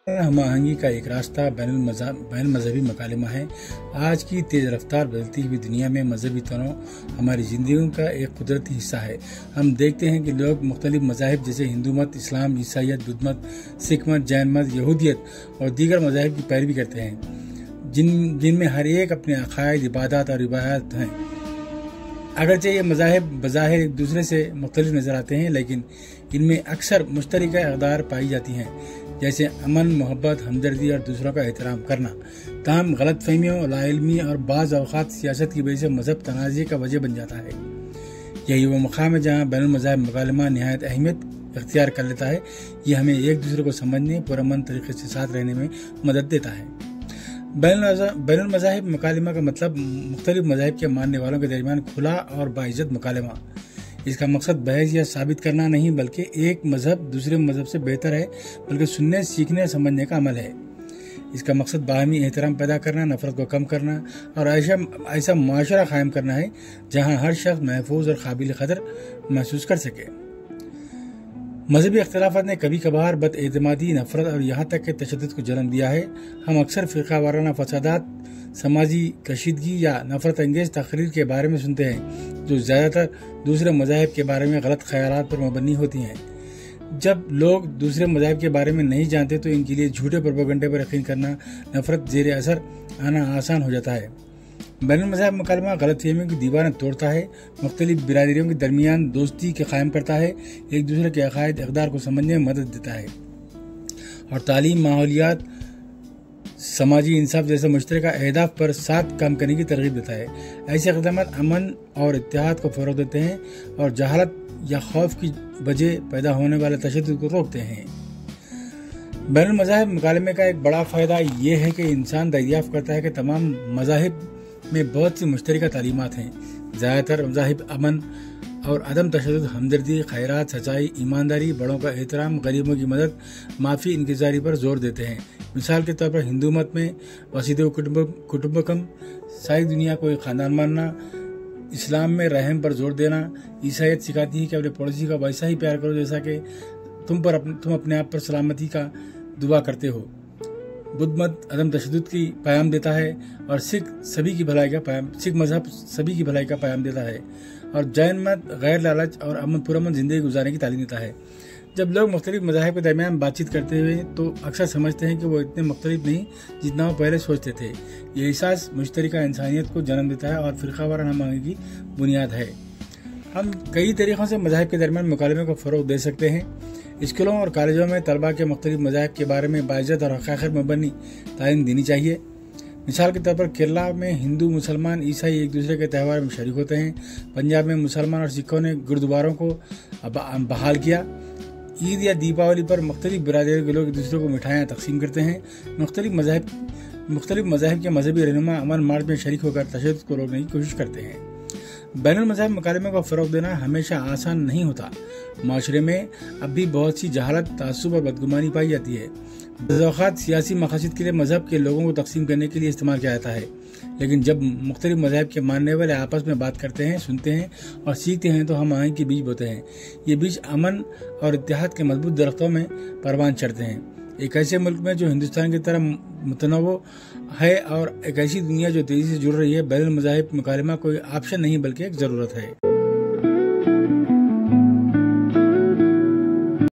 ہم آہنگی کا ایک راستہ بین مذہبی مکالمہ ہے۔ آج کی تیز رفتار بدلتی ہوئی دنیا میں مذہبی تنوع ہماری زندگیوں کا ایک قدرتی حصہ ہے۔ ہم دیکھتے ہیں کہ لوگ مختلف مذاہب جیسے ہندو مت، اسلام، عیسائیت، بدھ مت، سکھ مت، جین مت، یہودیت اور دیگر مذاہب کی پیروی کرتے ہیں، جن میں ہر ایک اپنے عقائد، عبادات اور روایات ہیں۔ اگرچہ یہ مذاہب بظاہر ایک دوسرے سے مختلف نظر آتے ہیں، لیکن ان میں اکثر مشترکہ اقدار پائی جاتی ہیں، جیسے امن، محبت، ہمدردی اور دوسروں کا احترام کرنا۔ تاہم غلط فہمیوں، لا علمی اور بعض اوقات سیاست کی وجہ سے مذہب تنازع کا وجہ بن جاتا ہے۔ یہی وہ مقام ہے جہاں بین المذاہب مکالمہ نہایت اہمیت اختیار کر لیتا ہے۔ یہ ہمیں ایک دوسرے کو سمجھنے، پرامن طریقے سے ساتھ رہنے میں مدد دیتا ہے۔ بین المذاہب مکالمہ کا مطلب مختلف مذاہب کے ماننے والوں کے درمیان کھلا اور باعزت مکالمہ۔ اس کا مقصد بحث یا ثابت کرنا نہیں، بلکہ ایک مذہب دوسرے مذہب سے بہتر ہے، بلکہ سننے، سیکھنے، سمجھنے کا عمل ہے۔ اس کا مقصد باہمی احترام پیدا کرنا، نفرت کو کم کرنا اور ایسا معاشرہ قائم کرنا ہے جہاں ہر شخص محفوظ اور قابل قدر محسوس کر سکے۔ مذہبی اختلافات نے کبھی کبھار بد اعتمادی، نفرت اور یہاں تک کہ تشدد کو جنم دیا ہے۔ ہم اکثر فرقہ وارانہ فسادات، سماجی کشیدگی یا نفرت انگیز تقریر کے بارے میں سنتے ہیں، جو زیادہ تر دوسرے مذاہب کے بارے میں غلط خیالات پر مبنی ہوتی ہیں۔ جب لوگ دوسرے مذاہب کے بارے میں نہیں جانتے تو ان کے لیے جھوٹے پروپیگنڈے پر یقین کرنا، نفرت زیر اثر آنا آسان ہو جاتا ہے۔ بین المذاہب مکالمہ غلط فہمیوں کی دیواریں توڑتا ہے، مختلف برادریوں کے درمیان دوستی کے قائم کرتا ہے، ایک دوسرے کے عقائد، اقدار کو سمجھنے میں مدد دیتا ہے اور تعلیم، ماحولیات، سماجی انصاف جیسے مشترکہ اہداف پر ساتھ کام کرنے کی ترغیب دیتا ہے۔ ایسے اقدامات امن اور اتحاد کو فروغ دیتے ہیں اور جہالت یا خوف کی وجہ پیدا ہونے والے تشدد کو روکتے ہیں۔ بین المذاہب مکالمے کا ایک بڑا فائدہ یہ ہے کہ انسان دریافت کرتا ہے کہ تمام مذاہب میں بہت سی مشترکہ تعلیمات ہیں۔ زیادہ تر مذاہب امن اور عدم تشدد، ہمدردی، خیرات، سچائی، ایمانداری، بڑوں کا احترام، غریبوں کی مدد، معافی، انکساری پر زور دیتے ہیں۔ مثال کے طور پر ہندو مت میں وسودھیو کٹمبکم، ساری دنیا کو ایک خاندان ماننا، اسلام میں رحم پر زور دینا، عیسائیت سکھاتی ہے کہ اپنے پڑوسی کا ویسا ہی پیار کرو جیسا کہ تم اپنے آپ پر سلامتی کا دعا کرتے ہو۔ بدھ مت عدم تشدد کی پیام دیتا ہے اور سکھ مذہب سبھی کی بھلائی کا پیام دیتا ہے، اور جین مت غیر لالچ اور پرامن زندگی گزارنے کی تعلیم دیتا ہے۔ جب لوگ مختلف مذاہب کے درمیان بات چیت کرتے ہوئے تو اکثر سمجھتے ہیں کہ وہ اتنے مختلف نہیں جتنا وہ پہلے سوچتے تھے۔ یہ احساس مشترکہ انسانیت کو جنم دیتا ہے اور فرقہ وارانہ ہم آہنگی کی بنیاد ہے۔ ہم کئی طریقوں سے مذاہب کے درمیان مکالمے کو فروغ دے سکتے ہیں۔ اسکولوں اور کالجوں میں طلباء کے مختلف مذاہب کے بارے میں باعزت اور حقائق مبنی تعلیم دینی چاہیے۔ مثال کے طور پر کیرلا میں ہندو، مسلمان، عیسائی ایک دوسرے کے تہوار میں شریک ہوتے ہیں۔ پنجاب میں مسلمان اور سکھوں نے گردواروں کو بحال کیا۔ عید یا دیپاولی پر مختلف برادریوں کے لوگ ایک دوسرے کو مٹھائیاں تقسیم کرتے ہیں۔ مختلف مذاہب کے مذہبی رہنما امن مارچ میں شریک ہو کر تشدد کو روکنے کی کوشش کرتے ہیں۔ بین المذاہب مکالمے کو فروغ دینا ہمیشہ آسان نہیں ہوتا۔ معاشرے میں اب بھی بہت سی جہالت، تعصب اور بدگمانی پائی جاتی ہے۔ بعض اوقات سیاسی مقاصد کے لیے مذہب کے لوگوں کو تقسیم کرنے کے لیے استعمال کیا جاتا ہے، لیکن جب مختلف مذاہب کے ماننے والے آپس میں بات کرتے ہیں، سنتے ہیں اور سیکھتے ہیں تو ہم آہنگی کے بیج بوتے ہیں۔ یہ بیج امن اور اتحاد کے مضبوط درختوں میں پروان چڑھتے ہیں۔ ایک ایسے ملک میں جو ہندوستان کی طرح متنوع ہے اور ایک ایسی دنیا جو تیزی سے جڑ رہی ہے، بین المذاہب مکالمہ کوئی آپشن نہیں بلکہ ایک ضرورت ہے۔